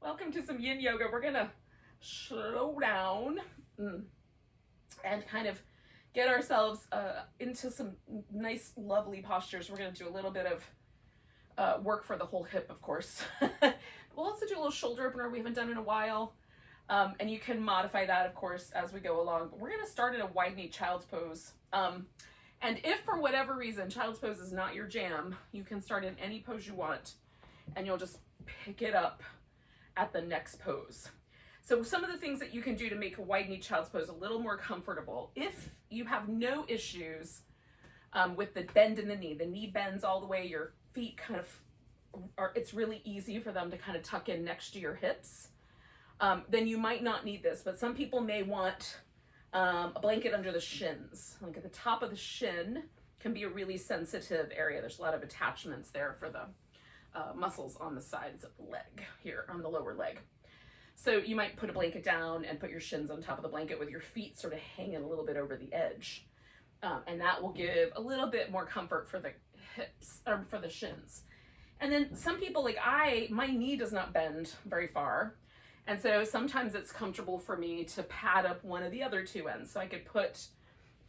Welcome to some yin yoga. We're gonna slow down and kind of get ourselves into some nice, lovely postures. We're gonna do a little bit of work for the whole hip, of course. We'll also do a little shoulder opener we haven't done in a while. And you can modify that, of course, as we go along. But we're gonna start in a widening child's pose. And if for whatever reason child's pose is not your jam, you can start in any pose you want and you'll just pick it up at the next pose. So some of the things that you can do to make a widening child's pose a little more comfortable, if you have no issues with the bend in the knee bends all the way, your feet kind of it's really easy for them to kind of tuck in next to your hips, then you might not need this, but some people may want a blanket under the shins. Like at the top of the shin can be a really sensitive area. There's a lot of attachments there for the muscles on the sides of the leg here, on the lower leg. So you might put a blanket down and put your shins on top of the blanket with your feet sort of hanging a little bit over the edge. And that will give a little bit more comfort for the hips, or for the shins. And then some people, like my knee does not bend very far. And so sometimes it's comfortable for me to pad up one of the other two ends. So I could put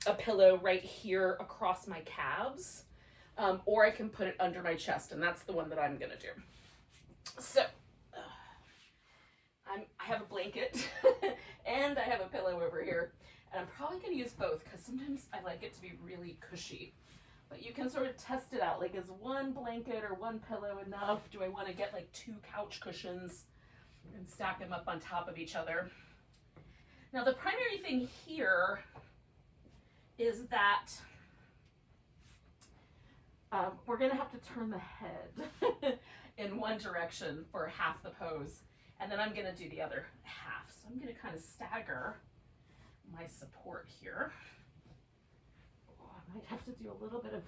a pillow right here across my calves, or I can put it under my chest, and that's the one that I'm gonna do. So I have a blanket and I have a pillow over here, and I'm probably gonna use both because sometimes I like it to be really cushy. But you can sort of test it out, like is one blanket or one pillow enough? Do I want to get like two couch cushions and stack them up on top of each other? Now the primary thing here is that we're gonna have to turn the head in one direction for half the pose, and then I'm gonna do the other half. So I'm gonna kind of stagger my support here. I might have to do a little bit of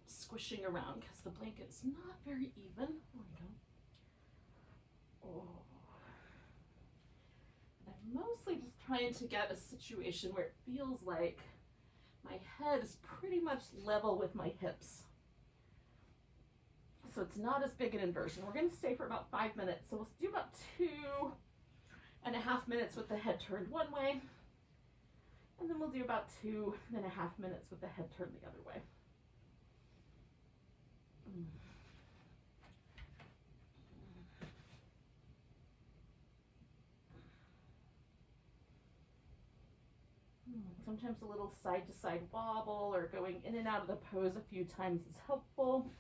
squishing around because the blanket's not very even. There we go. Oh. And I'm mostly just trying to get a situation where it feels like my head is pretty much level with my hips. So it's not as big an inversion. We're going to stay for about 5 minutes. So we'll do about 2.5 minutes with the head turned one way. And then we'll do about 2.5 minutes with the head turned the other way. Sometimes a little side to side wobble or going in and out of the pose a few times is helpful.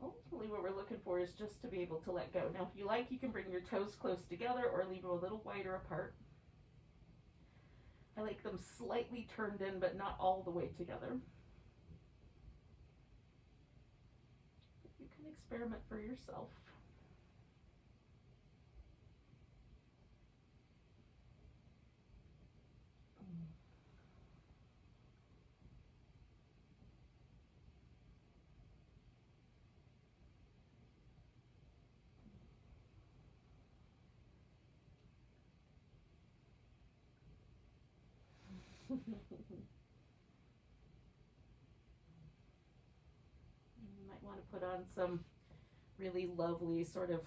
Ultimately what we're looking for is just to be able to let go. Now if you like, you can bring your toes close together or leave them a little wider apart. I like them slightly turned in but not all the way together. You can experiment for yourself. You might want to put on some really lovely sort of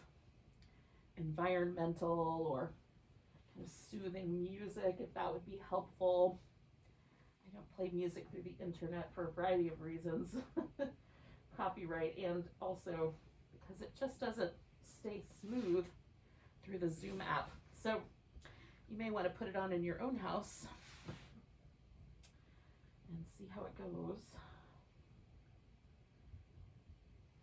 environmental or kind of soothing music if that would be helpful. I don't play music through the internet for a variety of reasons. Copyright, and also because it just doesn't stay smooth through the Zoom app. So you may want to put it on in your own house and see how it goes.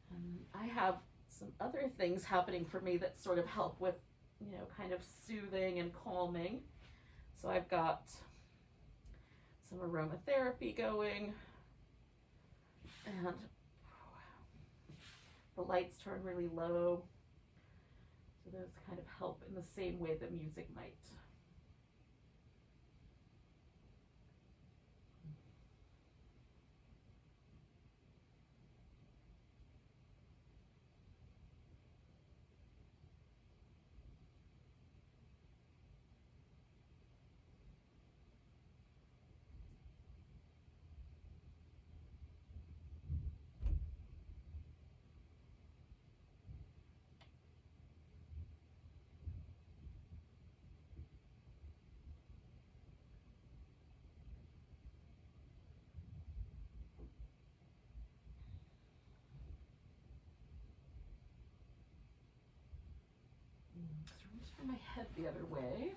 And I have some other things happening for me that sort of help with, kind of soothing and calming. So I've got some aromatherapy going, and the lights turn really low. So those kind of help in the same way that music might. turn my head the other way.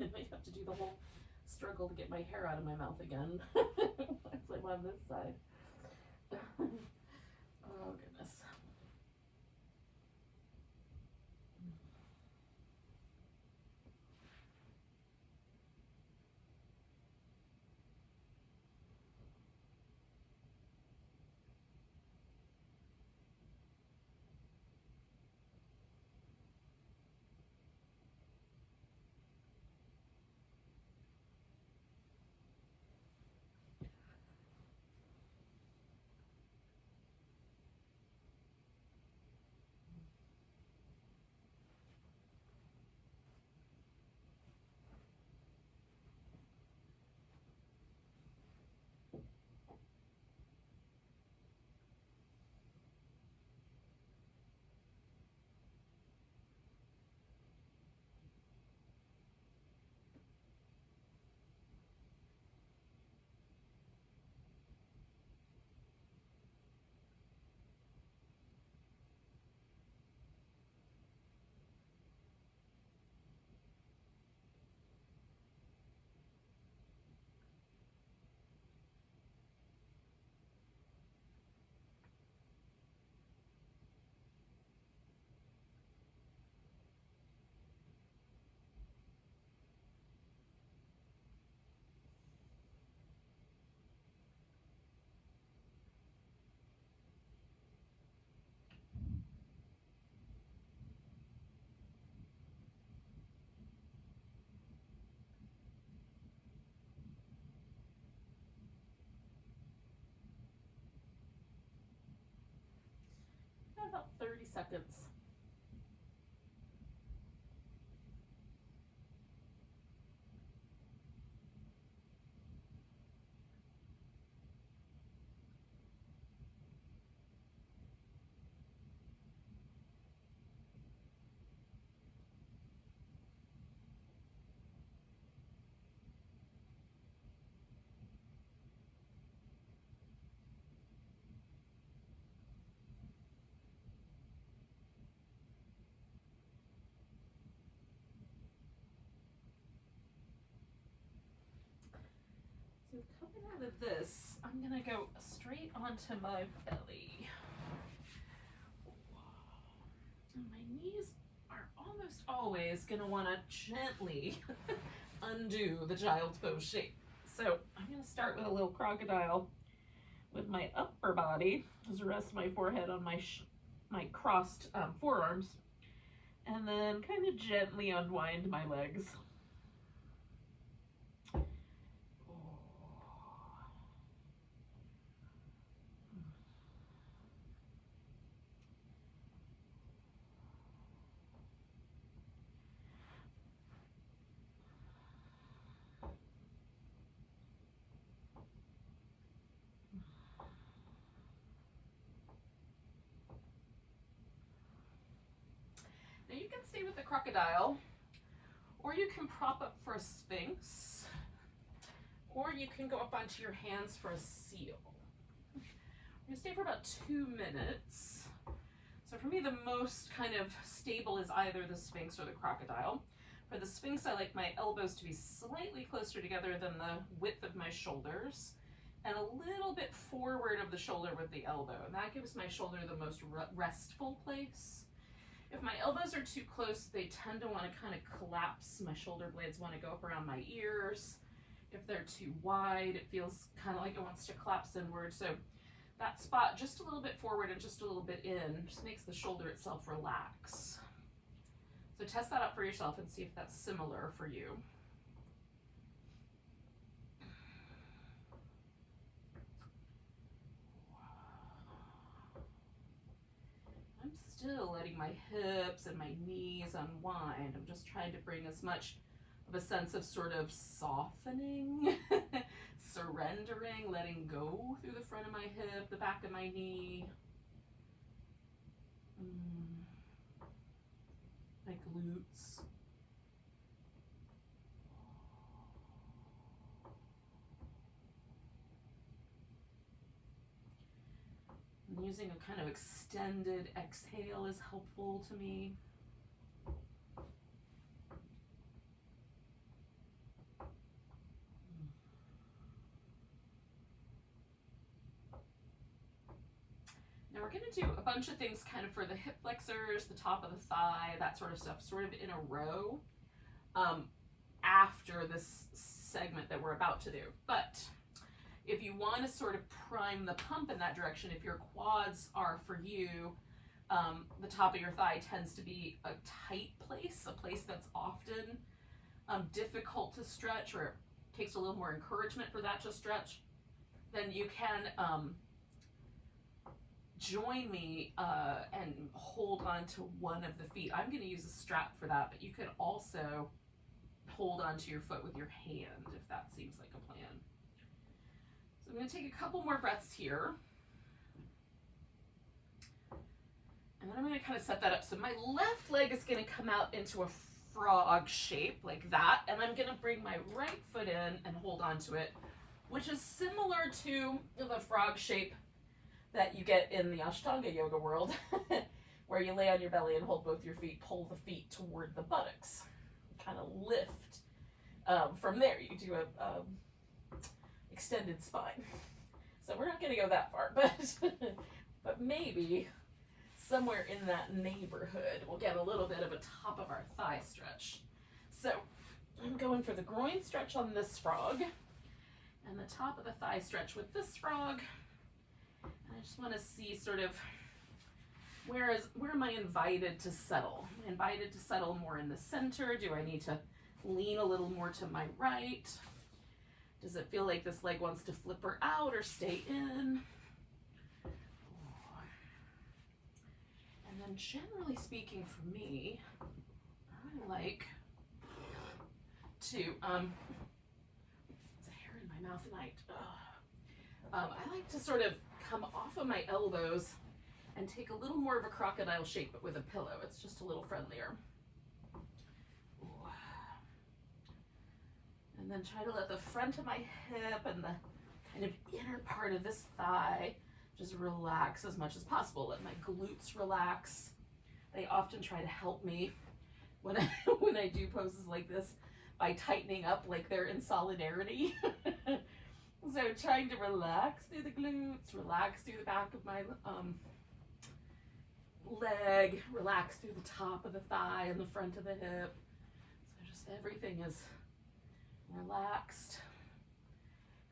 I might have to do the whole struggle to get my hair out of my mouth again. It's like on this side. Oh goodness. About 30 seconds. So coming out of this, I'm gonna go straight onto my belly. And my knees are almost always gonna wanna gently undo the child's pose shape. So I'm gonna start with a little crocodile with my upper body, just rest my forehead on my crossed forearms, and then kind of gently unwind my legs. Now you can stay with the crocodile, or you can prop up for a Sphinx, or you can go up onto your hands for a seal. We're gonna stay for about 2 minutes. So for me, the most kind of stable is either the Sphinx or the crocodile. For the Sphinx, I like my elbows to be slightly closer together than the width of my shoulders, and a little bit forward of the shoulder with the elbow. And that gives my shoulder the most restful place. If my elbows are too close, they tend to want to kind of collapse. My shoulder blades want to go up around my ears. If they're too wide, it feels kind of like it wants to collapse inward. So that spot just a little bit forward and just a little bit in just makes the shoulder itself relax. So test that out for yourself and see if that's similar for you. I'm still letting my hips and my knees unwind. I'm just trying to bring as much of a sense of sort of softening, surrendering, letting go through the front of my hip, the back of my knee, my glutes. And using a kind of extended exhale is helpful to me. Now we're going to do a bunch of things kind of for the hip flexors, the top of the thigh, that sort of stuff, sort of in a row after this segment that we're about to do. But if you want to sort of prime the pump in that direction, if your quads are for you, the top of your thigh tends to be a tight place, a place that's often difficult to stretch, or it takes a little more encouragement for that to stretch, then you can join me and hold on to one of the feet. I'm going to use a strap for that, but you could also hold onto your foot with your hand if that seems like a plan. So I'm going to take a couple more breaths here. And then I'm going to kind of set that up. So my left leg is going to come out into a frog shape like that. And I'm going to bring my right foot in and hold onto it, which is similar to the frog shape that you get in the Ashtanga yoga world, where you lay on your belly and hold both your feet, pull the feet toward the buttocks, kind of lift. From there, you do a extended spine. So we're not going to go that far, but maybe somewhere in that neighborhood, we'll get a little bit of a top of our thigh stretch. So I'm going for the groin stretch on this frog, and the top of the thigh stretch with this frog. I just want to see sort of where am I invited to settle? Am I invited to settle more in the center? Do I need to lean a little more to my right? Does it feel like this leg wants to flipper out or stay in? And then generally speaking for me, I like to, it's a hair in my mouth tonight. I like to sort of come off of my elbows and take a little more of a crocodile shape, but with a pillow. It's just a little friendlier. And then try to let the front of my hip and the kind of inner part of this thigh just relax as much as possible. Let my glutes relax. They often try to help me when I do poses like this by tightening up like they're in solidarity. So trying to relax through the glutes, relax through the back of my leg, relax through the top of the thigh and the front of the hip. So just everything is relaxed.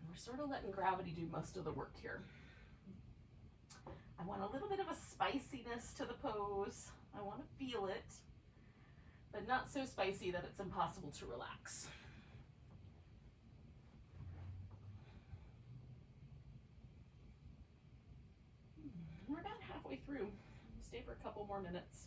And we're sort of letting gravity do most of the work here. I want a little bit of a spiciness to the pose. I want to feel it, but not so spicy that it's impossible to relax. We're about halfway through. Stay for a couple more minutes.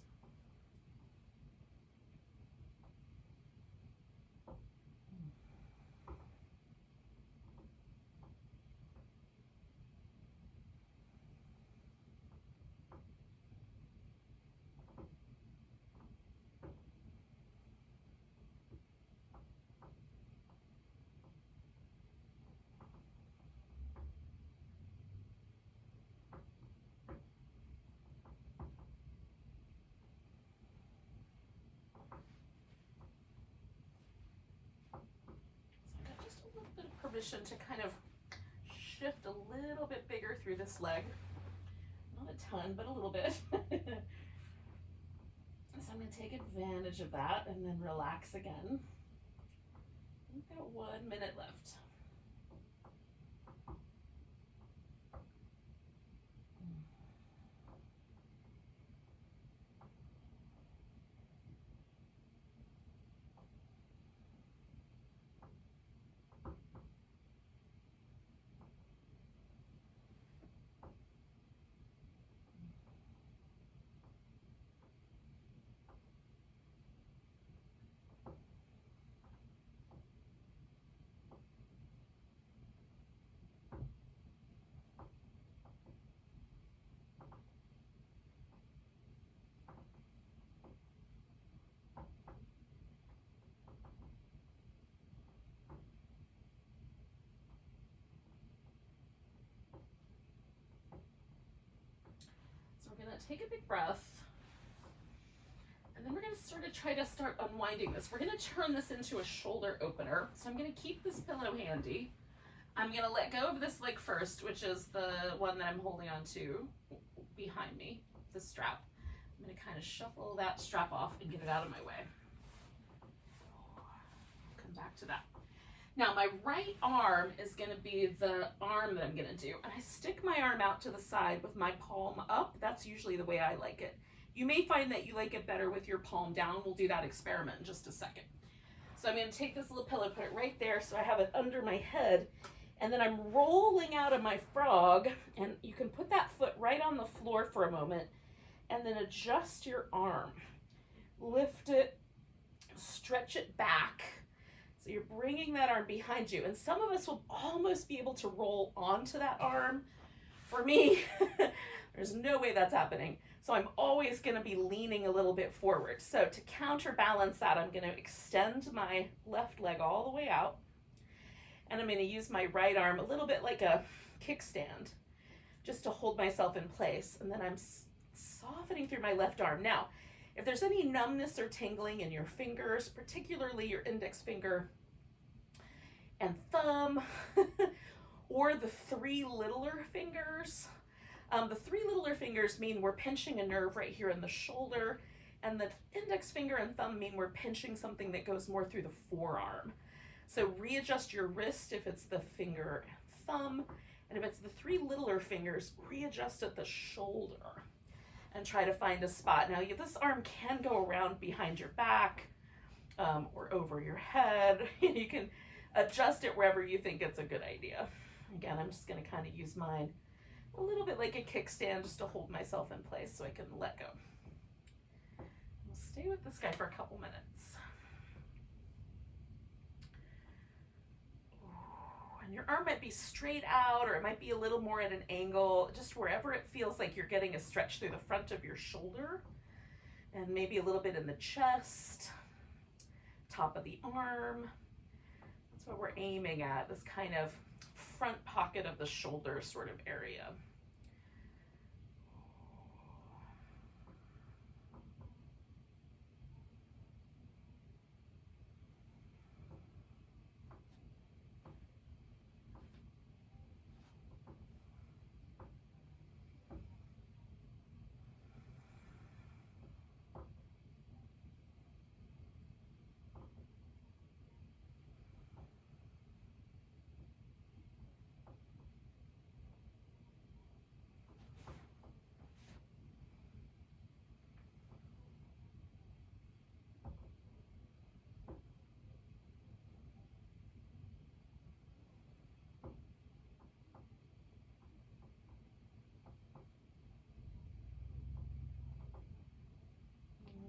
Permission to kind of shift a little bit bigger through this leg. Not a ton, but a little bit. So I'm going to take advantage of that and then relax again. We've got 1 minute left. take a big breath. And then we're going to sort of try to start unwinding this. We're going to turn this into a shoulder opener. So I'm going to keep this pillow handy. I'm going to let go of this leg first, which is the one that I'm holding on to behind me, the strap. I'm going to kind of shuffle that strap off and get it out of my way. Come back to that. Now my right arm is going to be the arm that I'm going to do. And I stick my arm out to the side with my palm up. That's usually the way I like it. You may find that you like it better with your palm down. We'll do that experiment in just a second. So I'm going to take this little pillow, put it right there so I have it under my head. And then I'm rolling out of my frog. And you can put that foot right on the floor for a moment. And then adjust your arm. Lift it, stretch it back. So you're bringing that arm behind you. And some of us will almost be able to roll onto that arm. For me, there's no way that's happening. So I'm always going to be leaning a little bit forward. So to counterbalance that, I'm going to extend my left leg all the way out. And I'm going to use my right arm a little bit like a kickstand just to hold myself in place. And then I'm softening through my left arm. Now, if there's any numbness or tingling in your fingers, particularly your index finger and thumb, or the three littler fingers, the three littler fingers mean we're pinching a nerve right here in the shoulder, and the index finger and thumb mean we're pinching something that goes more through the forearm. So readjust your wrist if it's the finger and thumb, and if it's the three littler fingers, readjust at the shoulder and try to find a spot. Now, this arm can go around behind your back or over your head. You can adjust it wherever you think it's a good idea. Again, I'm just going to kind of use mine a little bit like a kickstand just to hold myself in place so I can let go. We'll stay with this guy for a couple minutes. And your arm might be straight out, or it might be a little more at an angle, just wherever it feels like you're getting a stretch through the front of your shoulder, and maybe a little bit in the chest, top of the arm. That's what we're aiming at, this kind of front pocket of the shoulder sort of area.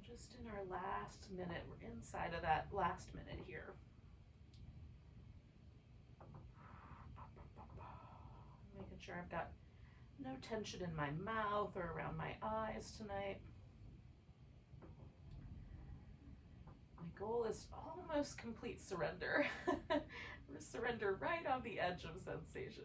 Just in our last minute, we're inside of that last minute here. Making sure I've got no tension in my mouth or around my eyes tonight. My goal is almost complete surrender. Surrender right on the edge of sensation.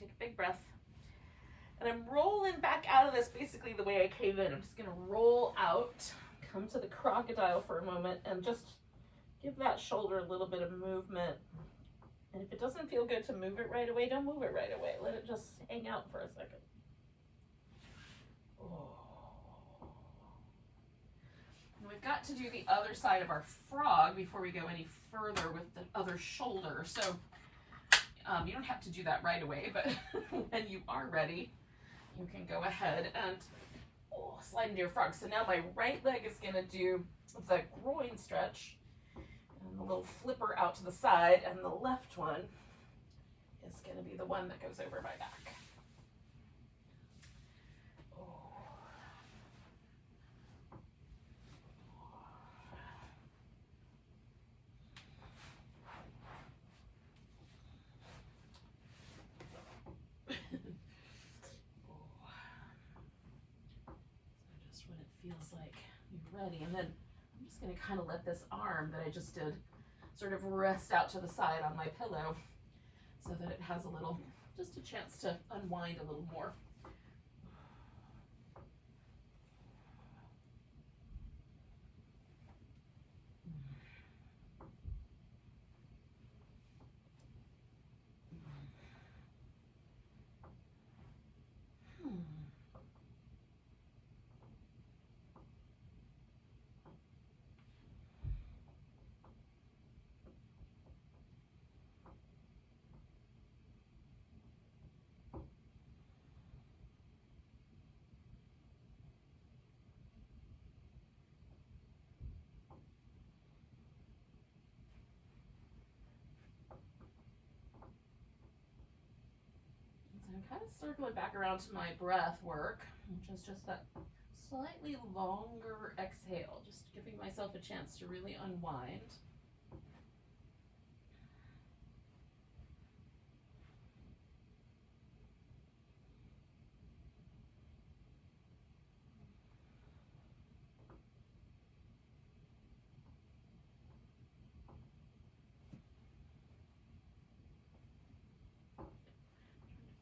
Take a big breath. And I'm rolling back out of this basically the way I came in. I'm just going to roll out, come to the crocodile for a moment, and just give that shoulder a little bit of movement. And if it doesn't feel good to move it right away, don't move it right away. Let it just hang out for a second. And we've got to do the other side of our frog before we go any further with the other shoulder. So you don't have to do that right away, but when you are ready, you can go ahead and slide into your frog. So now my right leg is going to do the groin stretch and the little flipper out to the side, and the left one is going to be the one that goes over my back. feels like you're ready. And then I'm just going to kind of let this arm that I just did sort of rest out to the side on my pillow so that it has a little, just a chance to unwind a little more. I'm kind of circling back around to my breath work, which is just that slightly longer exhale, just giving myself a chance to really unwind.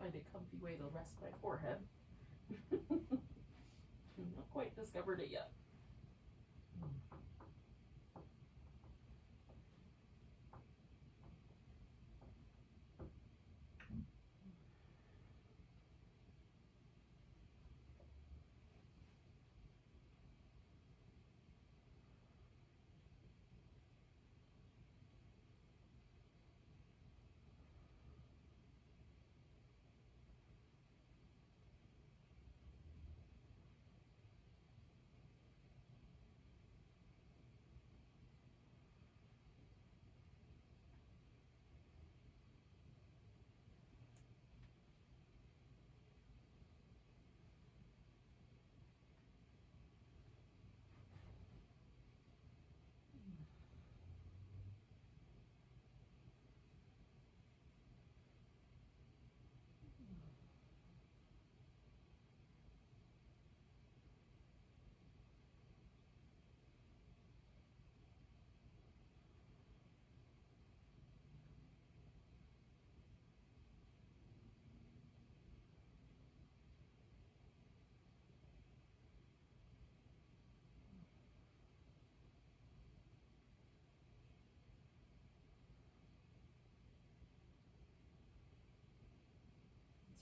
Find a comfy way to rest my forehead. Not quite discovered it yet.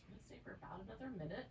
We're going to stay for about another minute.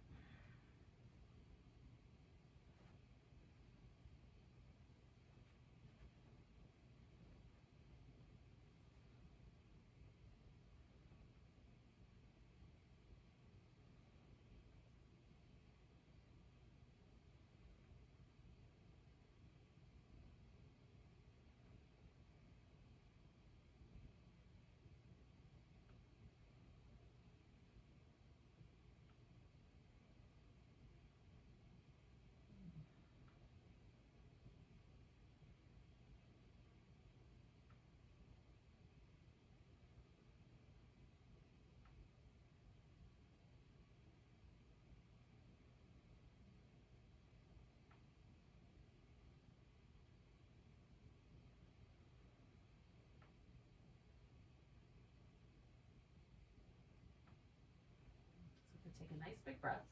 Take a nice big breath.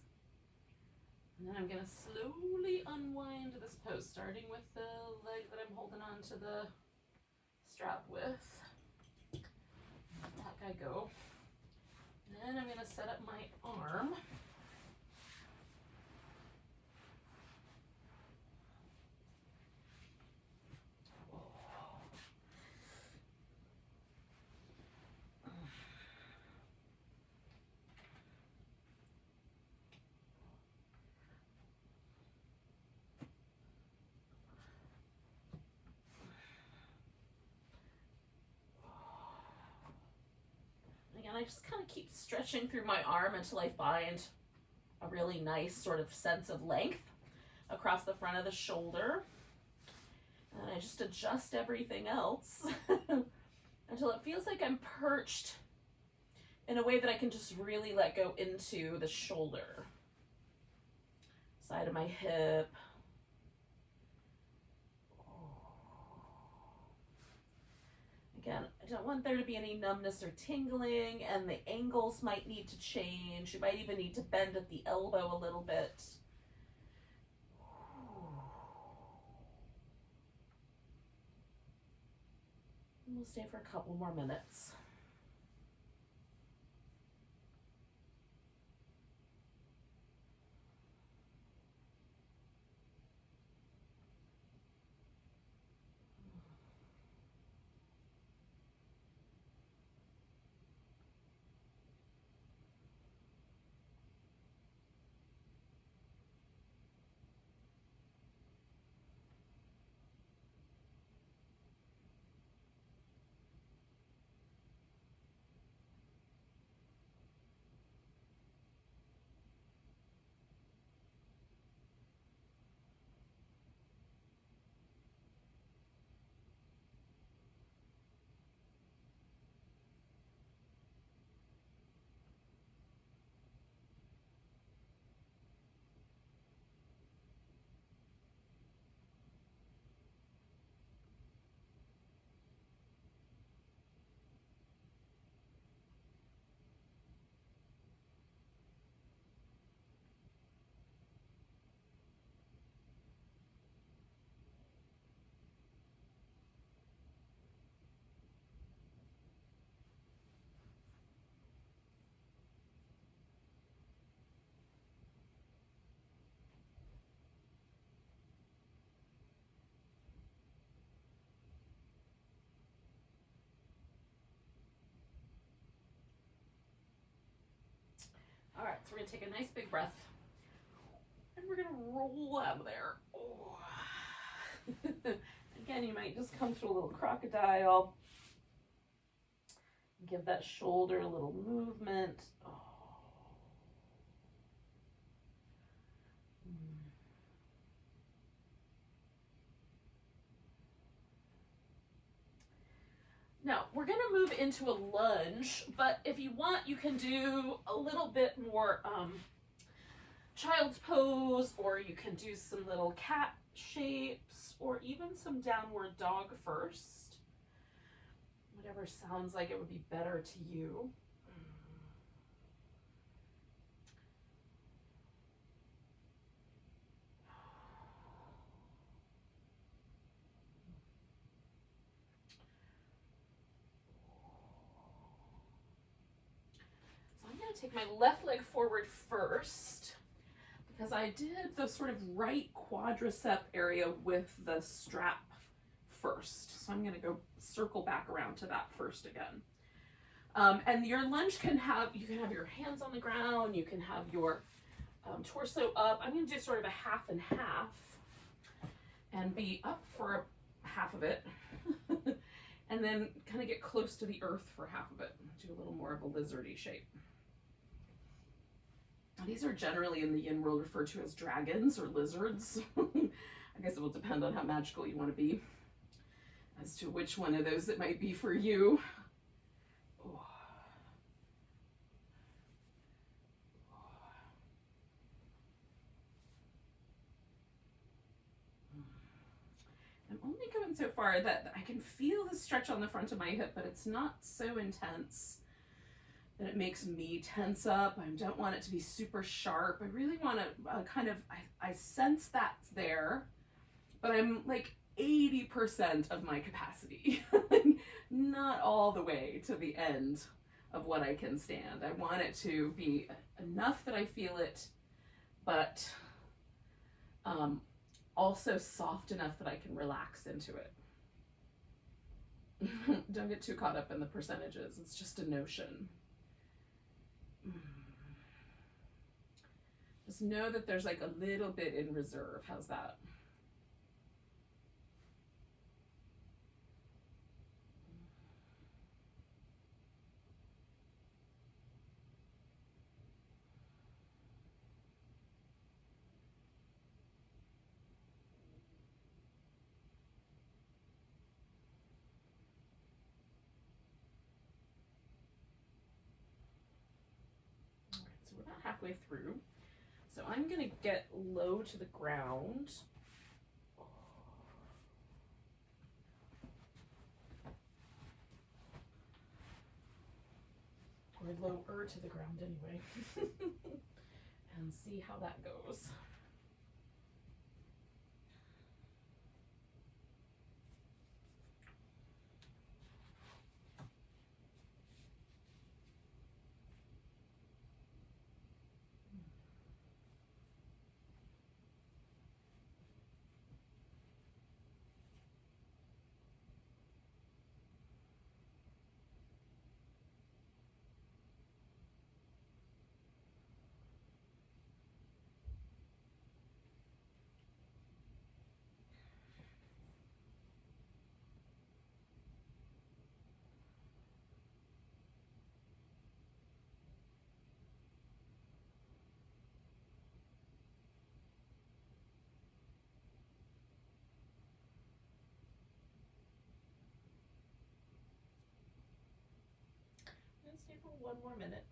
And then I'm going to slowly unwind this pose, starting with the leg that I'm holding on to the strap with. Let that guy go. Then I'm going to set up my arm. Again, I just kind of keep stretching through my arm until I find a really nice sort of sense of length across the front of the shoulder. And I just adjust everything else until it feels like I'm perched in a way that I can just really let go into the shoulder, side of my hip, Again, I don't want there to be any numbness or tingling, and the angles might need to change. You might even need to bend at the elbow a little bit. We'll stay for a couple more minutes. All right, so we're gonna take a nice big breath, and we're gonna roll out of there. Oh. Again, you might just come to a little crocodile. Give that shoulder a little movement. Oh. Now, we're going to move into a lunge, but if you want, you can do a little bit more child's pose, or you can do some little cat shapes, or even some downward dog first. Whatever sounds like it would be better to you. Take my left leg forward first, because I did the sort of right quadricep area with the strap first. So I'm going to go circle back around to that first again. And your lunge you can have your hands on the ground, you can have your torso up. I'm going to do sort of a half and half and be up for half of it. And then kind of get close to the earth for half of it. Do a little more of a lizardy shape. These are generally in the yin world referred to as dragons or lizards. I guess it will depend on how magical you want to be as to which one of those it might be for you. Oh. I'm only going so far that I can feel the stretch on the front of my hip, but it's not so intense that it makes me tense up. I don't want it to be super sharp. I really want to I sense that's there, but I'm like 80% of my capacity, not all the way to the end of what I can stand. I want it to be enough that I feel it, but also soft enough that I can relax into it. Don't get too caught up in the percentages. It's just a notion. Just know that there's like a little bit in reserve. How's that? All right, so we're about halfway through. So I'm going to get low to the ground. lower to the ground anyway. And see how that goes. Let's stay for one more minute.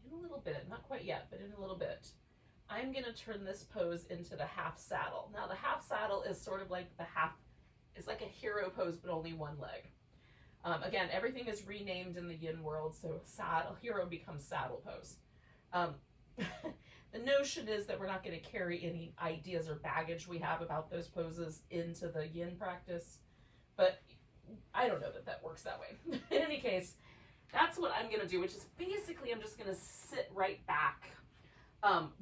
In a little bit, not quite yet, but in a little bit, I'm going to turn this pose into the half saddle. Now the half saddle is sort of like it's like a hero pose, but only one leg. Again, everything is renamed in the yin world, so hero becomes saddle pose. The notion is that we're not going to carry any ideas or baggage we have about those poses into the yin practice, but I don't know that that works that way. In any case, that's what I'm going to do, which is basically I'm just going to sit right back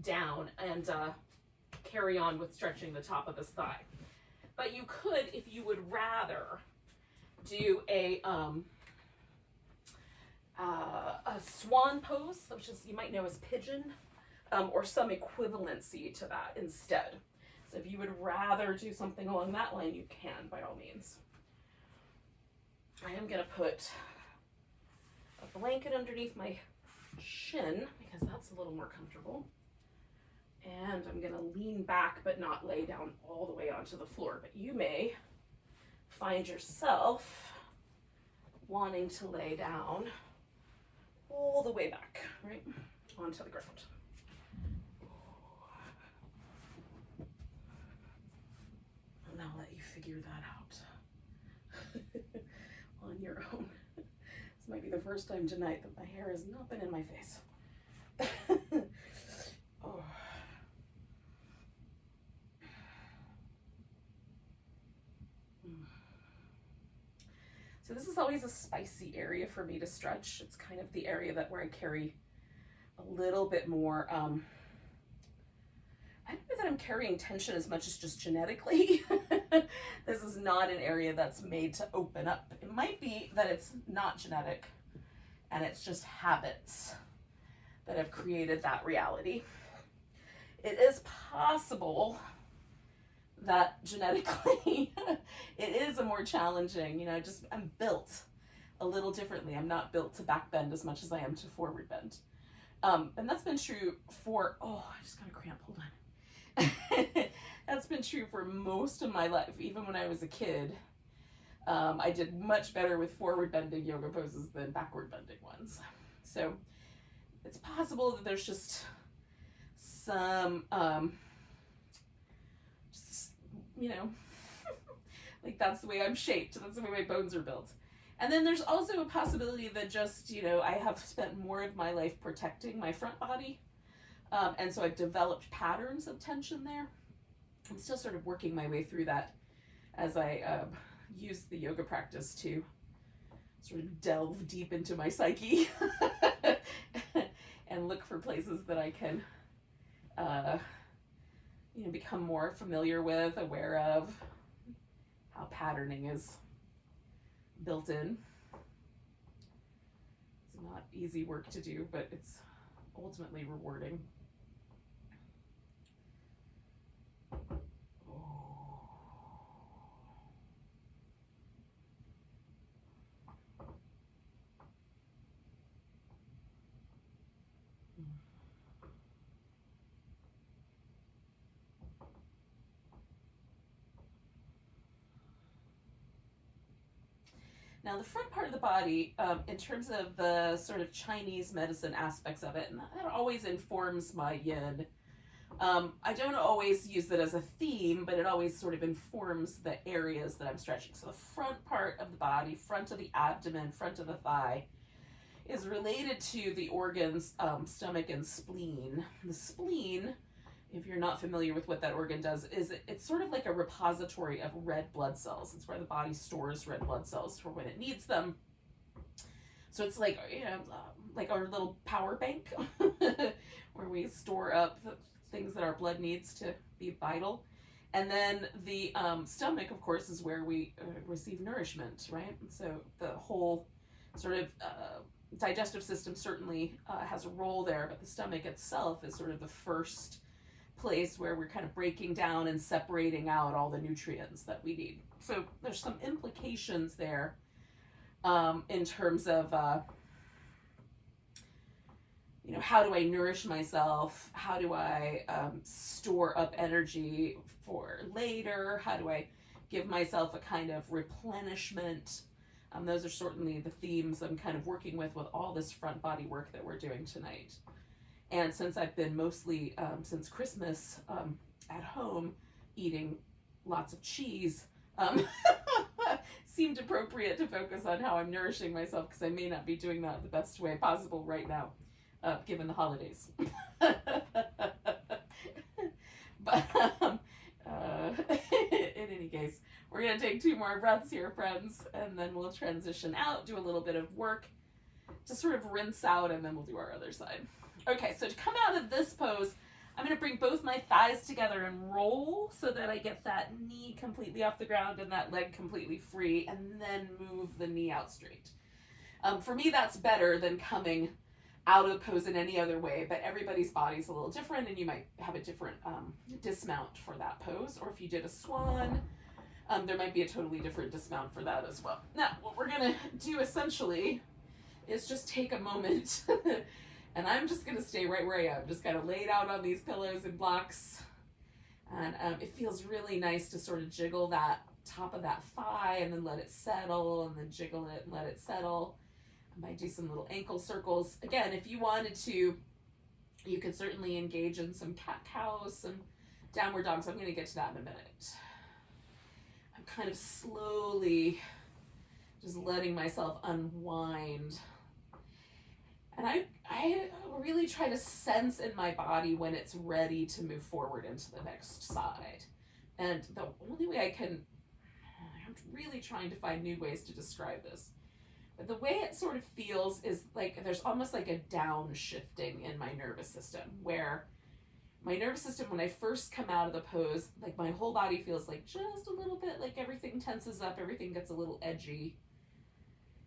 down and carry on with stretching the top of this thigh. But you could, if you would rather, do a swan pose, which is, you might know as pigeon, or some equivalency to that instead. So if you would rather do something along that line, you can, by all means. I am going to put a blanket underneath my shin because that's a little more comfortable. And I'm going to lean back but not lay down all the way onto the floor. But you may find yourself wanting to lay down all the way back, right, onto the ground. And I'll let you figure that out on your own. This might be the first time tonight that my hair has not been in my face. Oh. So this is always a spicy area for me to stretch. It's kind of the area where I carry a little bit more, I don't know that I'm carrying tension as much as just genetically. This is not an area that's made to open up. It might be that it's not genetic and it's just habits that have created that reality. It is possible that genetically it is a more challenging, I'm built a little differently. I'm not built to back bend as much as I am to forward bend. And that's been true for, I just got a cramp, hold on. That's been true for most of my life. Even when I was a kid, I did much better with forward bending yoga poses than backward bending ones. So it's possible that there's just some, like that's the way I'm shaped. That's the way my bones are built. And then there's also a possibility that just, I have spent more of my life protecting my front body. And so I've developed patterns of tension there. I'm still sort of working my way through that as I use the yoga practice to sort of delve deep into my psyche and look for places that I can, become more familiar with, aware of how patterning is built in. It's not easy work to do, but it's ultimately rewarding. Now, the front part of the body, in terms of the sort of Chinese medicine aspects of it, and that always informs my yin. I don't always use it as a theme, but it always sort of informs the areas that I'm stretching. So the front part of the body, front of the abdomen, front of the thigh, is related to the organs, stomach and spleen. The spleen, if you're not familiar with what that organ does, is it's sort of like a repository of red blood cells. It's where the body stores red blood cells for when it needs them. So it's like, like our little power bank where we store up the things that our blood needs to be vital. And then the stomach, of course, is where we receive nourishment, right? And so the whole sort of digestive system certainly has a role there, but the stomach itself is sort of the first place where we're kind of breaking down and separating out all the nutrients that we need. So there's some implications there in terms of how do I nourish myself? How do I store up energy for later? How do I give myself a kind of replenishment? Those are certainly the themes I'm kind of working with all this front body work that we're doing tonight. And since I've been mostly, since Christmas, at home eating lots of cheese, seemed appropriate to focus on how I'm nourishing myself, because I may not be doing that the best way possible right now, given the holidays. But in any case, we're going to take 2 more breaths here, friends, and then we'll transition out, do a little bit of work to sort of rinse out, and then we'll do our other side. Okay, so to come out of this pose, I'm going to bring both my thighs together and roll so that I get that knee completely off the ground and that leg completely free, and then move the knee out straight. For me, that's better than coming out of the pose in any other way, but everybody's body's a little different, and you might have a different dismount for that pose. Or if you did a swan, there might be a totally different dismount for that as well. Now, what we're going to do essentially is just take a moment and I'm just going to stay right where I am, just kind of laid out on these pillows and blocks. And it feels really nice to sort of jiggle that top of that thigh and then let it settle, and then jiggle it and let it settle. I might do some little ankle circles. Again, if you wanted to, you could certainly engage in some cat-cows, some downward dogs. I'm going to get to that in a minute. I'm kind of slowly just letting myself unwind. And I really try to sense in my body when it's ready to move forward into the next side. And the only way I'm really trying to find new ways to describe this. But the way it sort of feels is like there's almost like a downshifting in my nervous system, where my nervous system, when I first come out of the pose, like my whole body feels like just a little bit like everything tenses up, everything gets a little edgy.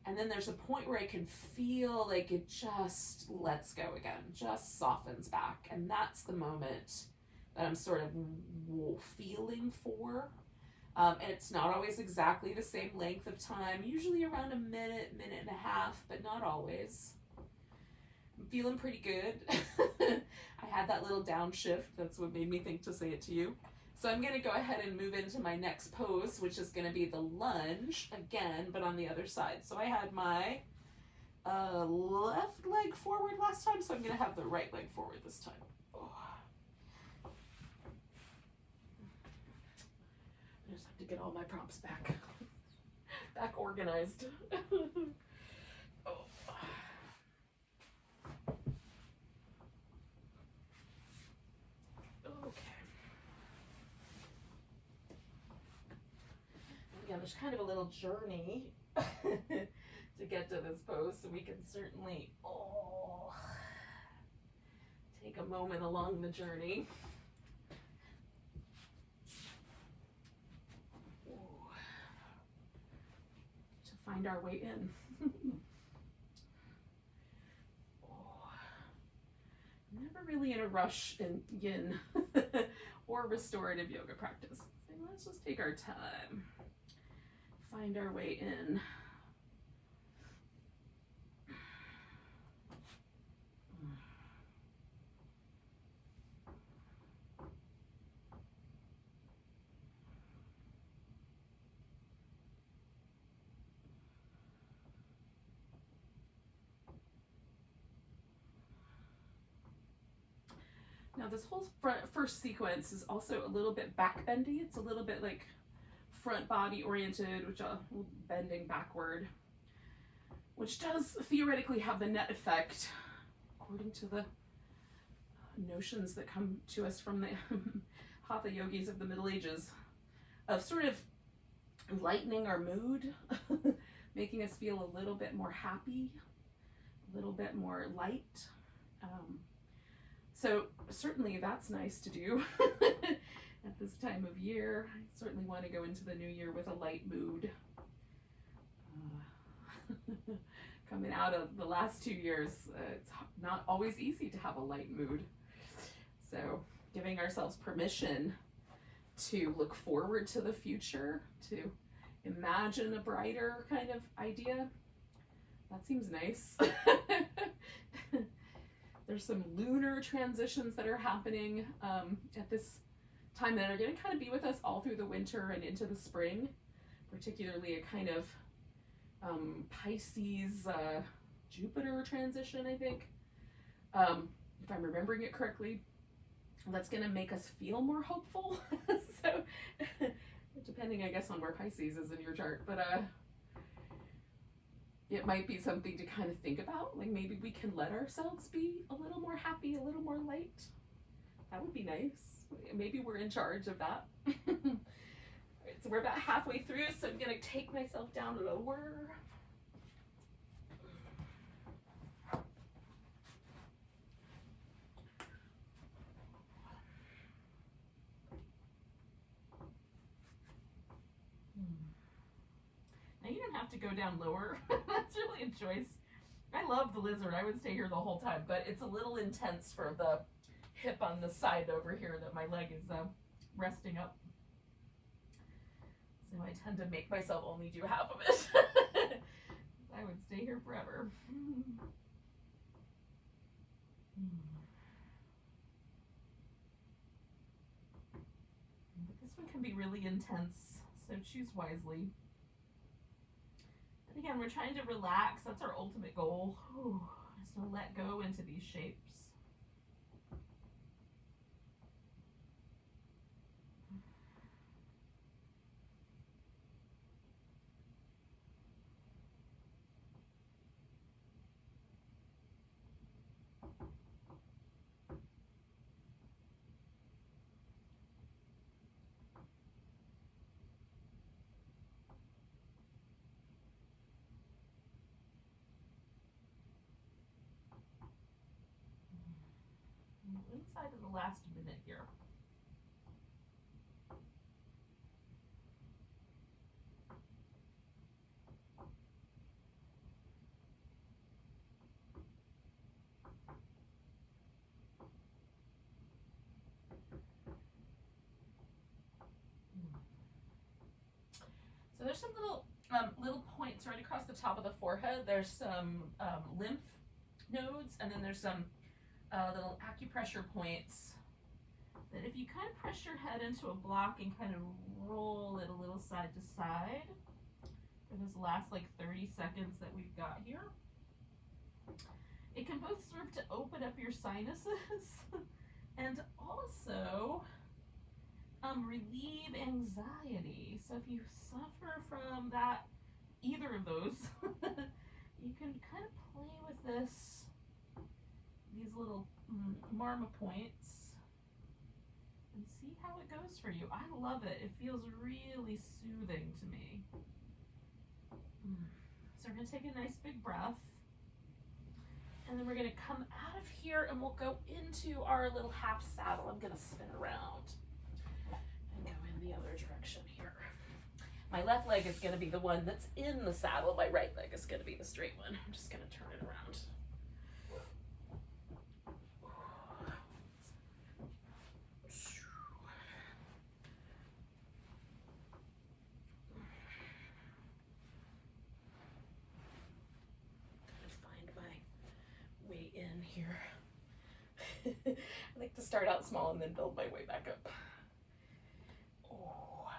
And then there's a point where I can feel like it just lets go again, just softens back. And that's the moment that I'm sort of feeling for. And it's not always exactly the same length of time, usually around a minute, minute and a half, but not always. I'm feeling pretty good. I had that little downshift. That's what made me think to say it to you. So I'm going to go ahead and move into my next pose, which is going to be the lunge again, but on the other side. So I had my left leg forward last time, so I'm going to have the right leg forward this time. Oh. I just have to get all my props back organized. Oh. Again, there's kind of a little journey to get to this pose, so we can certainly take a moment along the journey. To find our way in. I'm never really in a rush in yin or restorative yoga practice. So let's just take our time. Find our way in. Now this whole first sequence is also a little bit back bendy. It's a little bit like front body oriented, which bending backward, which does theoretically have the net effect, according to the notions that come to us from the Hatha yogis of the Middle Ages, of sort of lightening our mood, making us feel a little bit more happy, a little bit more light. So certainly that's nice to do at this time of year. I certainly want to go into the new year with a light mood. Coming out of the last 2 years, it's not always easy to have a light mood. So giving ourselves permission to look forward to the future, to imagine a brighter kind of idea, that seems nice. There's some lunar transitions that are happening at this time that are going to kind of be with us all through the winter and into the spring, particularly a kind of Pisces Jupiter transition, I think, if I'm remembering it correctly. That's going to make us feel more hopeful. So depending, I guess, on where Pisces is in your chart, but it might be something to kind of think about. Like maybe we can let ourselves be a little more happy, a little more light. That would be nice. Maybe we're in charge of that. All right, so we're about halfway through, so I'm going to take myself down lower. Now you don't have to go down lower. That's really a choice. I love the lizard. I would stay here the whole time, but it's a little intense for the hip on the side over here that my leg is resting up. So I tend to make myself only do half of it. I would stay here forever. But this one can be really intense, so choose wisely. And again, we're trying to relax. That's our ultimate goal. Just to let go into these shapes. Inside of the last minute here. So there's some little points right across the top of the forehead. There's some lymph nodes, and then there's some little acupressure points that if you kind of press your head into a block and kind of roll it a little side to side for this last like 30 seconds that we've got here, it can both serve to open up your sinuses and also relieve anxiety. So if you suffer from that, either of those, you can kind of play with these little marma points and see how it goes for you. I love it. It feels really soothing to me. So we're going to take a nice big breath, and then we're going to come out of here and we'll go into our little half saddle. I'm going to spin around and go in the other direction here. My left leg is going to be the one that's in the saddle. My right leg is going to be the straight one. I'm just going to turn it around. In here. I like to start out small and then build my way back up. Oh.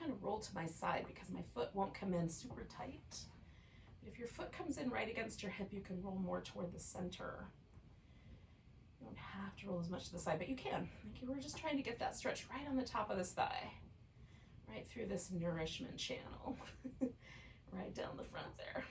kind of roll to my side because my foot won't come in super tight. But if your foot comes in right against your hip, you can roll more toward the center. You don't have to roll as much to the side, but you can. We're just trying to get that stretch right on the top of this thigh, right through this nourishment channel, right down the front there.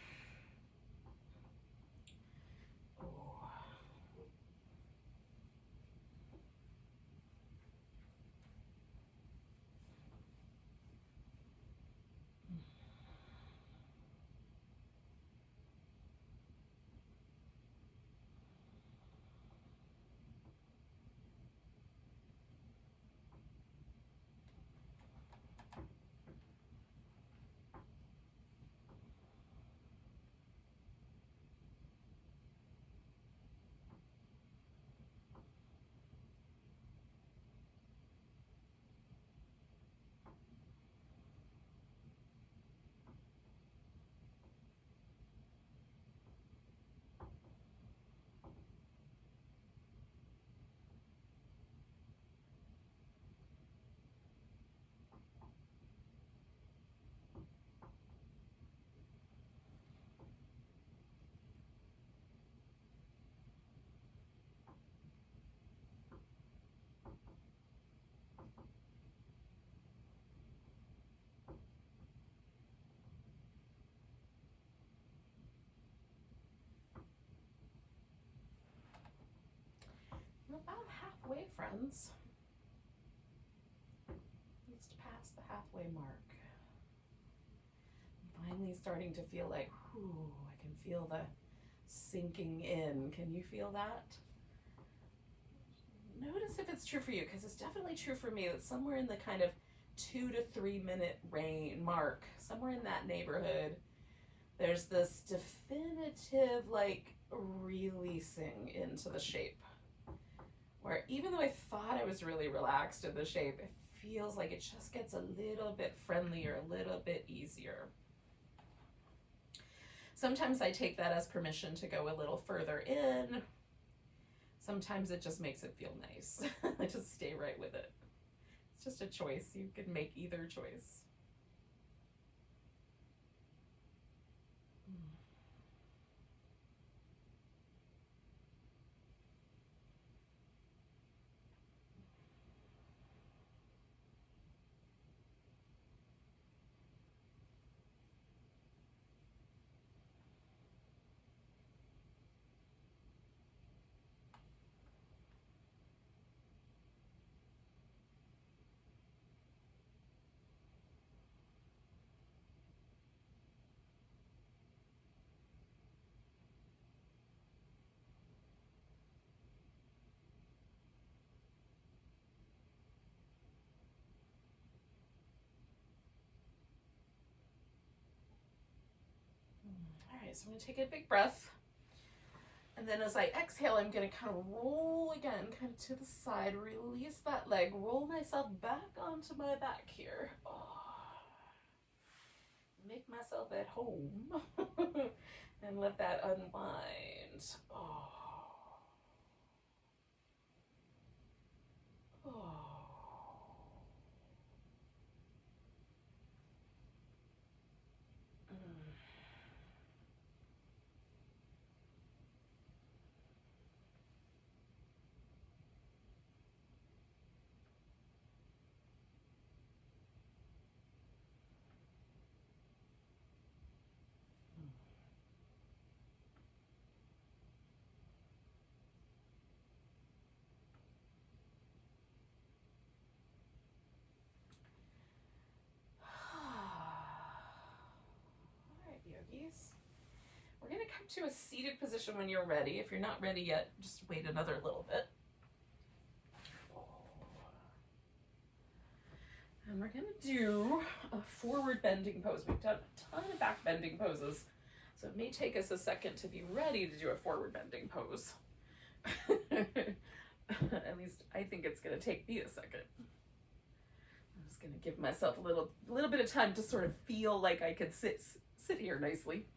We're about halfway, friends. Just past the halfway mark. I'm finally starting to feel like, whew, I can feel the sinking in. Can you feel that? Notice if it's true for you, because it's definitely true for me that somewhere in the kind of 2 to 3 minute mark, somewhere in that neighborhood, there's this definitive like releasing into the shape. Where even though I thought I was really relaxed in the shape, it feels like it just gets a little bit friendlier, a little bit easier. Sometimes I take that as permission to go a little further in. Sometimes it just makes it feel nice. I just stay right with it. It's just a choice. You can make either choice. All right, so I'm going to take a big breath. And then as I exhale, I'm going to kind of roll again, kind of to the side, release that leg, roll myself back onto my back here. Oh. Make myself at home and let that unwind. Oh. Oh. We're going to come to a seated position when you're ready. If you're not ready yet, just wait another little bit. And we're going to do a forward bending pose. We've done a ton of back bending poses, so it may take us a second to be ready to do a forward bending pose. At least I think it's going to take me a second. I'm just going to give myself a little bit of time to sort of feel like I could sit here nicely.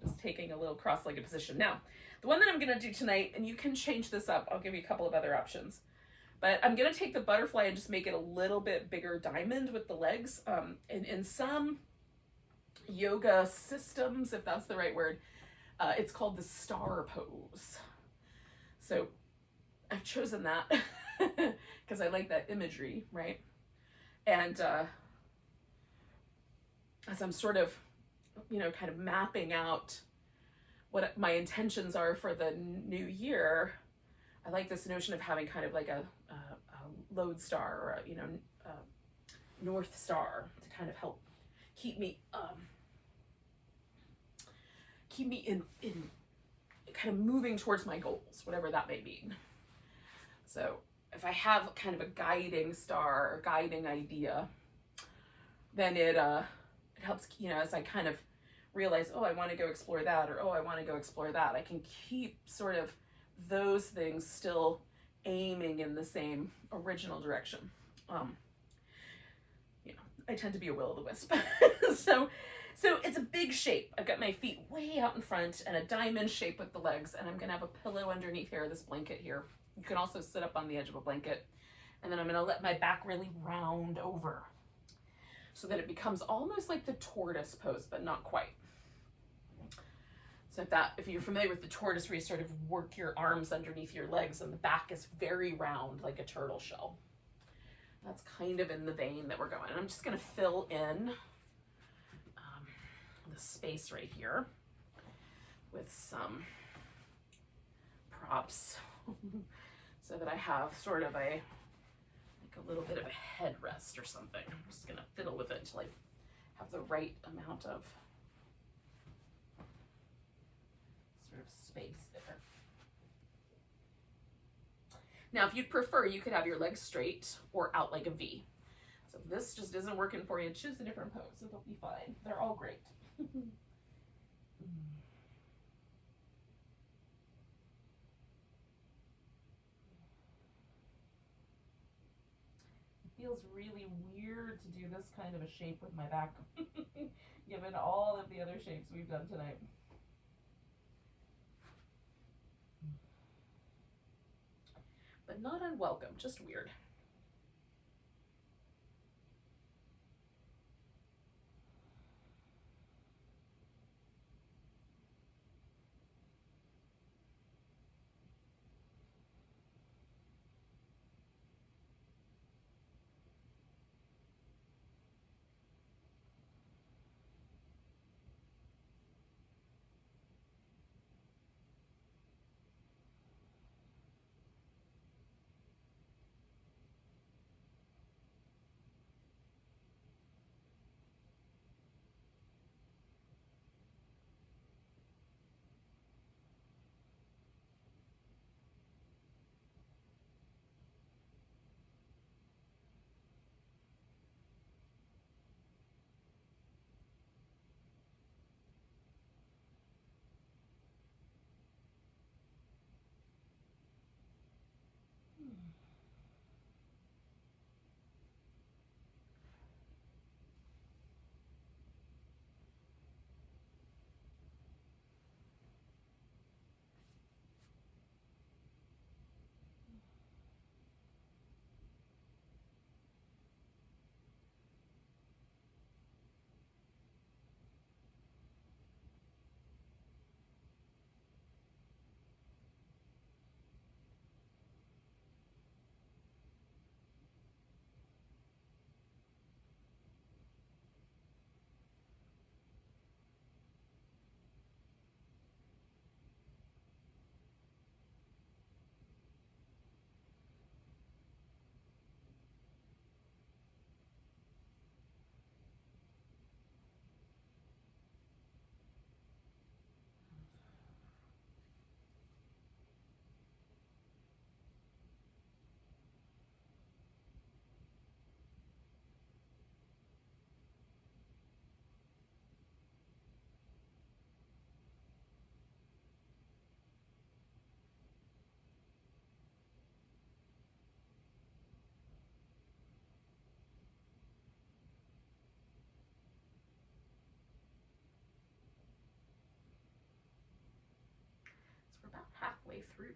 Just taking a little cross-legged position. Now, the one that I'm going to do tonight, and you can change this up. I'll give you a couple of other options. But I'm going to take the butterfly and just make it a little bit bigger diamond with the legs. And in some yoga systems, if that's the right word, it's called the star pose. So I've chosen that because I like that imagery, right? And as I'm sort of, kind of mapping out what my intentions are for the new year, I like this notion of having kind of like a lodestar or a north star to kind of help keep me in kind of moving towards my goals, whatever that may mean. So if I have kind of a guiding star or guiding idea, then it helps, as I kind of realize, oh, I want to go explore that, or oh, I want to go explore that, I can keep sort of those things still aiming in the same original direction. I tend to be a will-o'-the-wisp. So it's a big shape. I've got my feet way out in front and a diamond shape with the legs, and I'm gonna have a pillow underneath here, this blanket here. You can also sit up on the edge of a blanket, and then I'm gonna let my back really round over so that it becomes almost like the tortoise pose, but not quite. So if you're familiar with the tortoise, where you sort of work your arms underneath your legs and the back is very round like a turtle shell. That's kind of in the vein that we're going. And I'm just going to fill in the space right here with some props so that I have sort of a little bit of a headrest or something. I'm just going to fiddle with it until I have the right amount of sort of space there. Now, if you'd prefer, you could have your legs straight or out like a V. So if this just isn't working for you, choose a different pose. It'll be fine. They're all great. It feels really weird to do this kind of a shape with my back, given all of the other shapes we've done tonight. But not unwelcome, just weird. So we're about halfway through.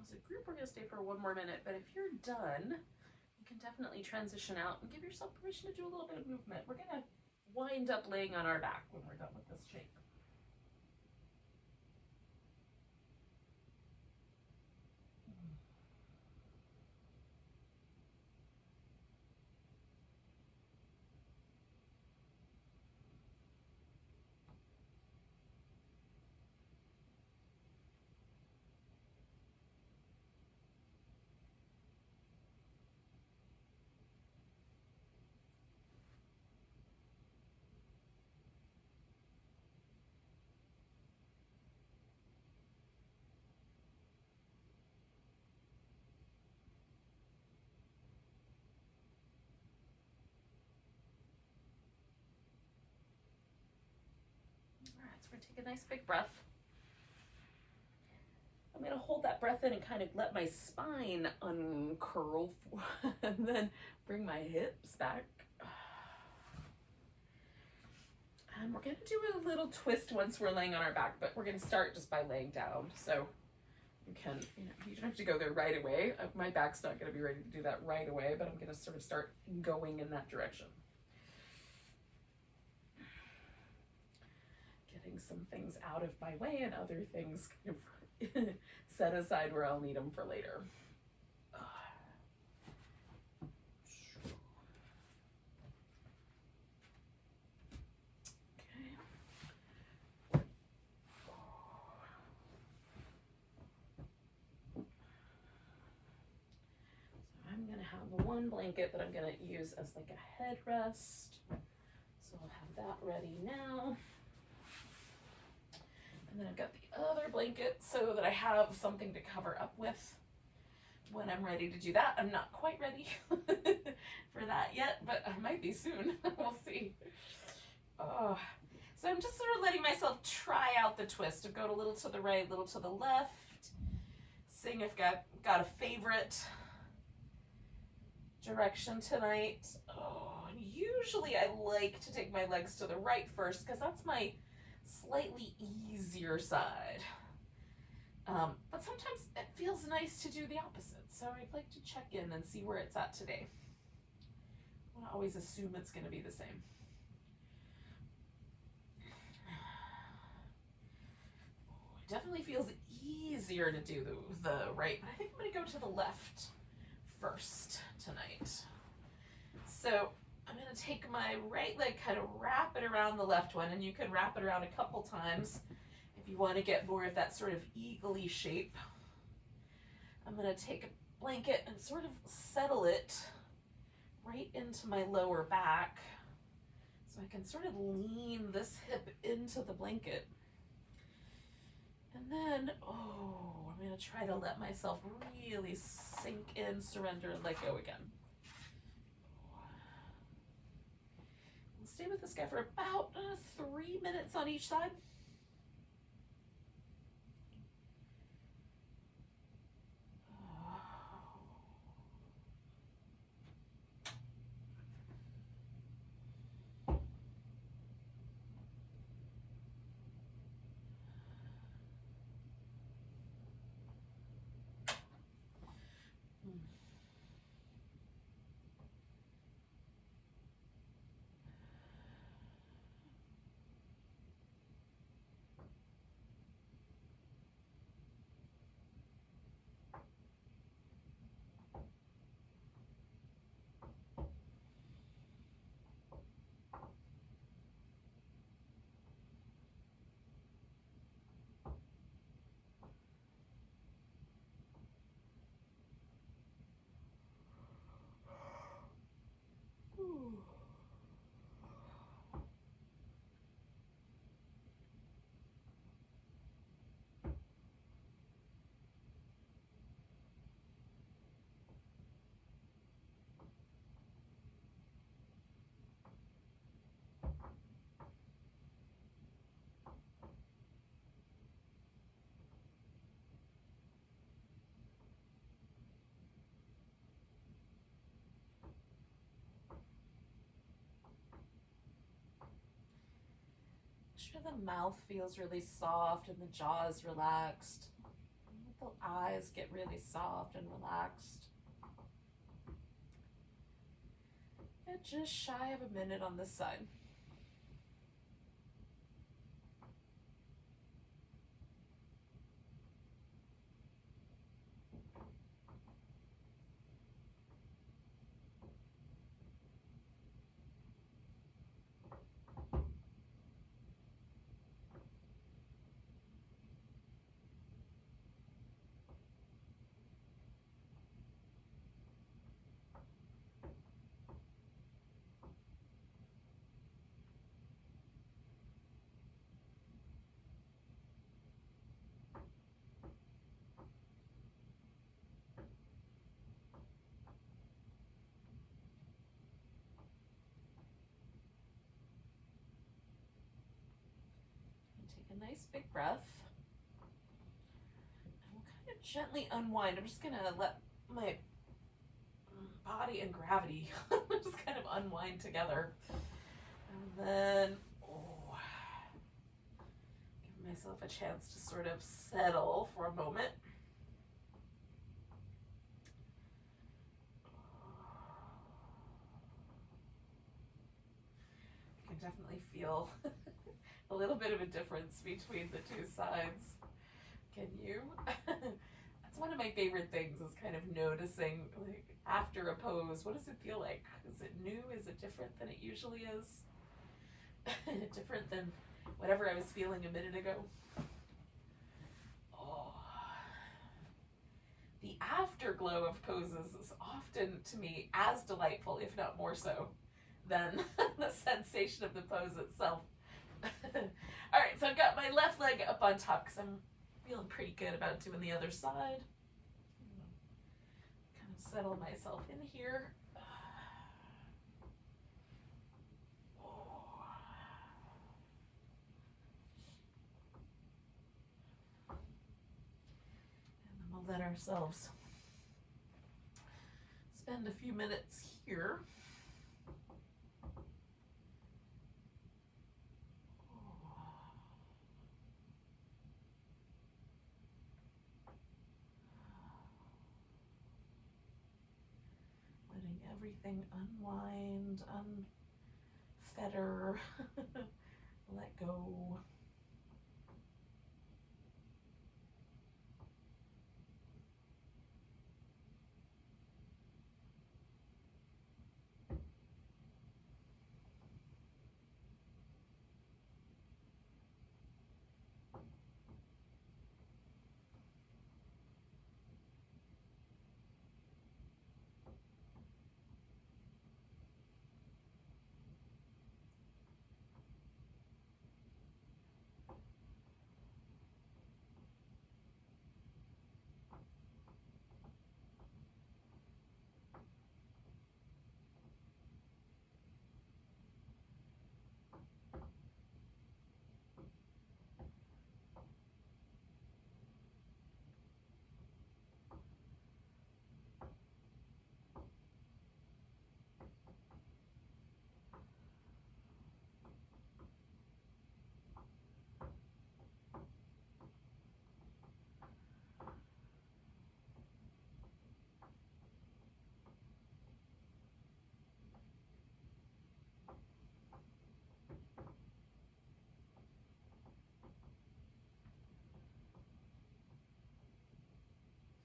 As a group, we're going to stay for one more minute, but if you're done, you can definitely transition out and give yourself permission to do a little bit of movement. We're going to wind up laying on our back when we're done with this shape. We're going to take a nice big breath. I'm going to hold that breath in and kind of let my spine uncurl and then bring my hips back. And we're going to do a little twist once we're laying on our back, but we're going to start just by laying down. So you can, you don't have to go there right away. My back's not going to be ready to do that right away, but I'm going to sort of start going in that direction. Getting some things out of my way and other things kind of set aside where I'll need them for later. Okay. So I'm going to have one blanket that I'm going to use as like a headrest. So I'll have that ready now. And then I've got the other blanket so that I have something to cover up with when I'm ready to do that. I'm not quite ready for that yet, but I might be soon. We'll see. So I'm just sort of letting myself try out the twist. I've got a little to the right, a little to the left. Seeing if I've got a favorite direction tonight. And usually I like to take my legs to the right first because that's my slightly easier side, but sometimes it feels nice to do the opposite, so I'd like to check in and see where it's at today. I want to always assume it's going to be the same. It definitely feels easier to do the right, but I think I'm going to go to the left first tonight. So I'm going to take my right leg, kind of wrap it around the left one, and you can wrap it around a couple times if you want to get more of that sort of eagle-y shape. I'm going to take a blanket and sort of settle it right into my lower back so I can sort of lean this hip into the blanket. And then, I'm going to try to let myself really sink in, surrender, and let go again. Stay with this guy for about 3 minutes on each side. Make sure the mouth feels really soft and the jaw is relaxed. Let The eyes get really soft and relaxed. And just shy of a minute on this side. Take a nice big breath. And we'll kind of gently unwind. I'm just going to let my body and gravity just kind of unwind together. And then, give myself a chance to sort of settle for a moment. I can definitely feel a little bit of a difference between the two sides. Can you? That's one of my favorite things, is kind of noticing, like, after a pose, what does it feel like? Is it new? Is it different than it usually is? Different than whatever I was feeling a minute ago? Oh. The afterglow of poses is often, to me, as delightful, if not more so, than the sensation of the pose itself. All right, so I've got my left leg up on top because I'm feeling pretty good about doing the other side. Kind of settle myself in here. And then we'll let ourselves spend a few minutes here. Letting everything unwind, unfetter, let go.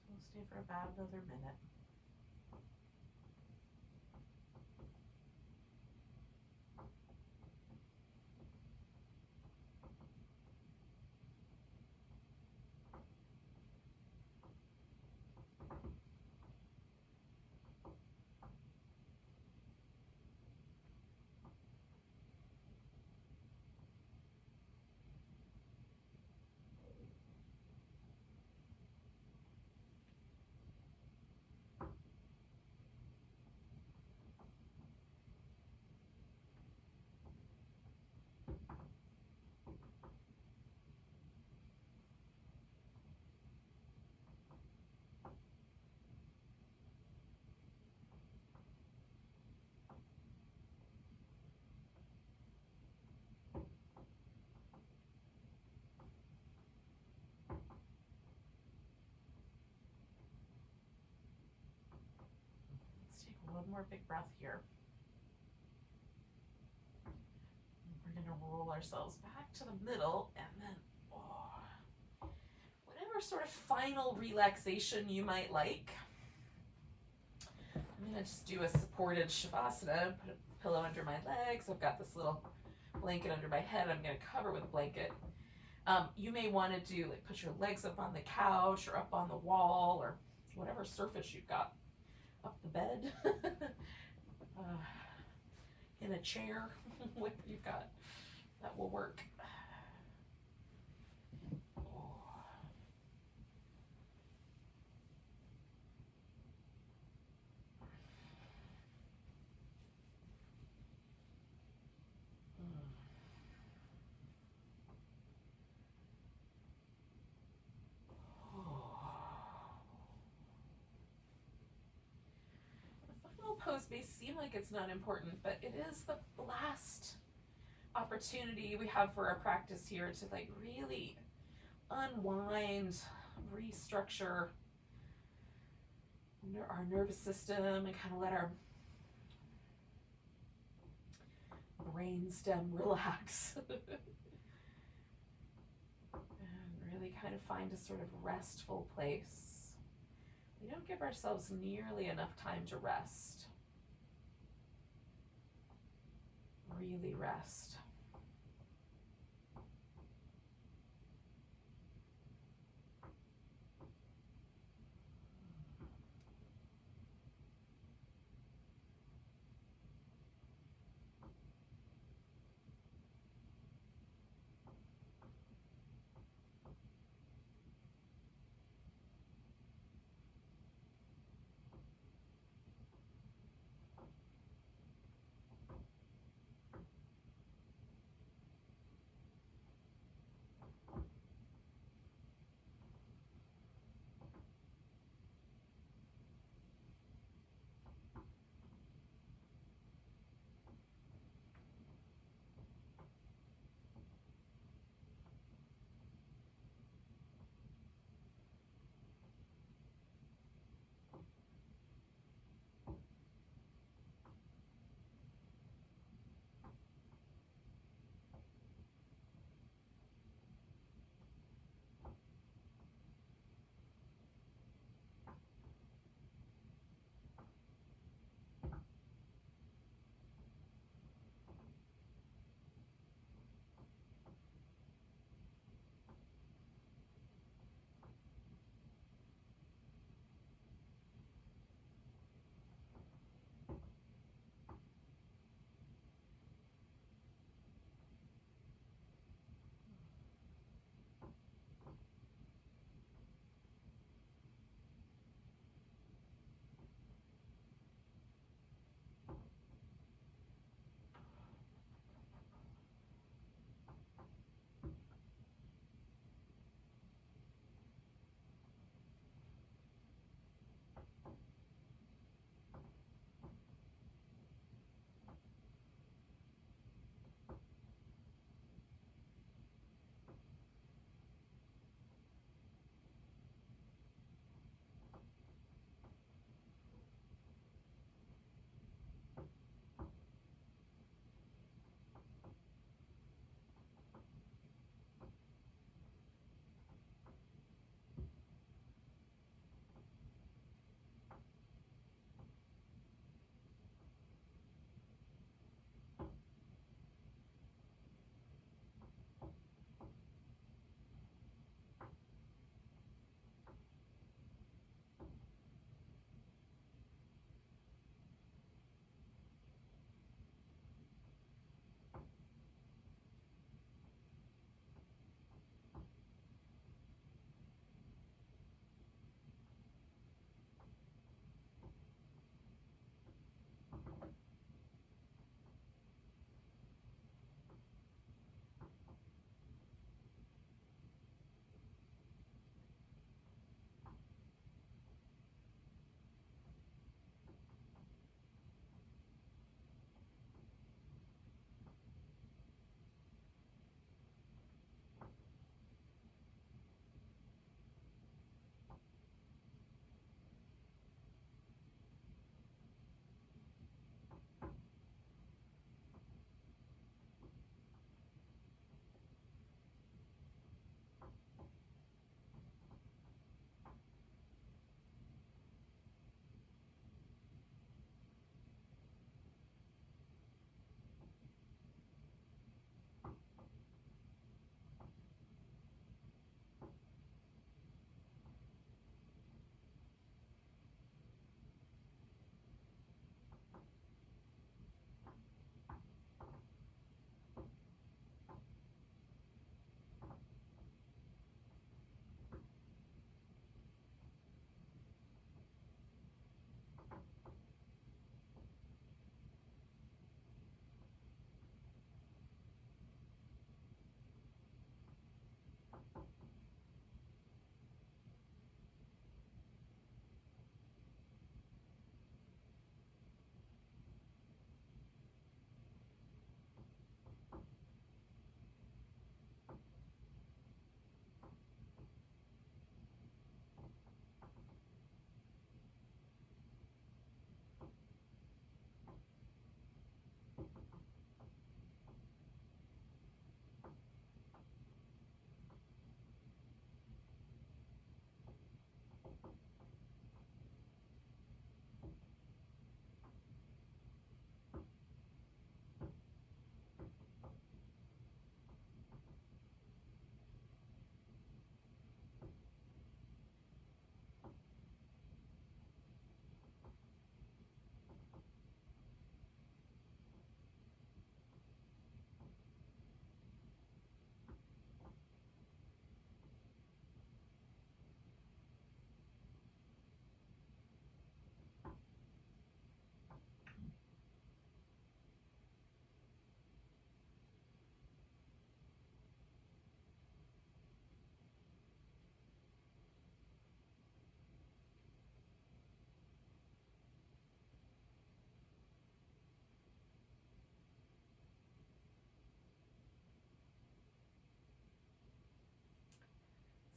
We'll stay for about another minute. one more big breath here. We're going to roll ourselves back to the middle, and then whatever sort of final relaxation you might like. I'm going to just do a supported Shavasana, put a pillow under my legs. I've got this little blanket under my head I'm going to cover with a blanket. You may want to do, like, put your legs up on the couch or up on the wall or whatever surface you've got, up the bed, in a chair, whatever you've got, that will work. Pose may seem like it's not important, but it is the last opportunity we have for our practice here to, like, really unwind, restructure our nervous system and kind of let our brainstem relax. And really kind of find a sort of restful place. We don't give ourselves nearly enough time to rest. Really rest.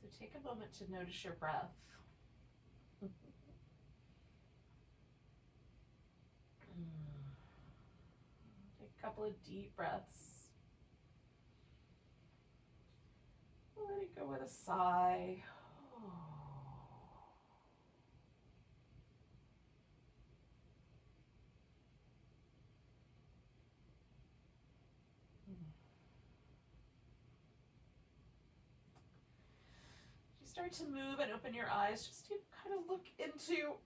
So take a moment to notice your breath. Take a couple of deep breaths. Let it go with a sigh. You start to move and open your eyes just to kind of look into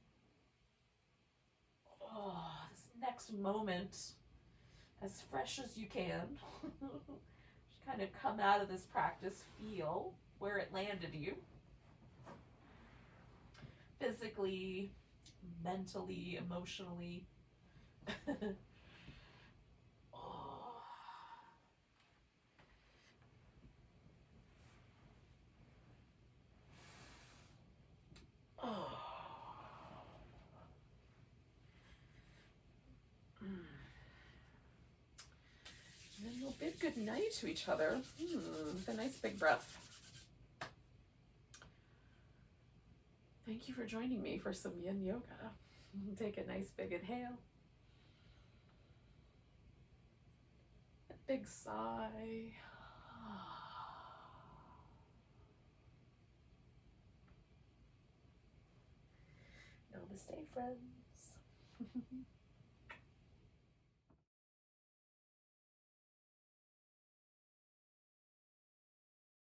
this next moment as fresh as you can. Just kind of come out of this practice, feel where it landed you. Physically, mentally, emotionally. And then we'll bid good night to each other with a nice big breath. Thank you for joining me for some yin yoga. Take a nice big inhale. A big sigh. Namaste, friends.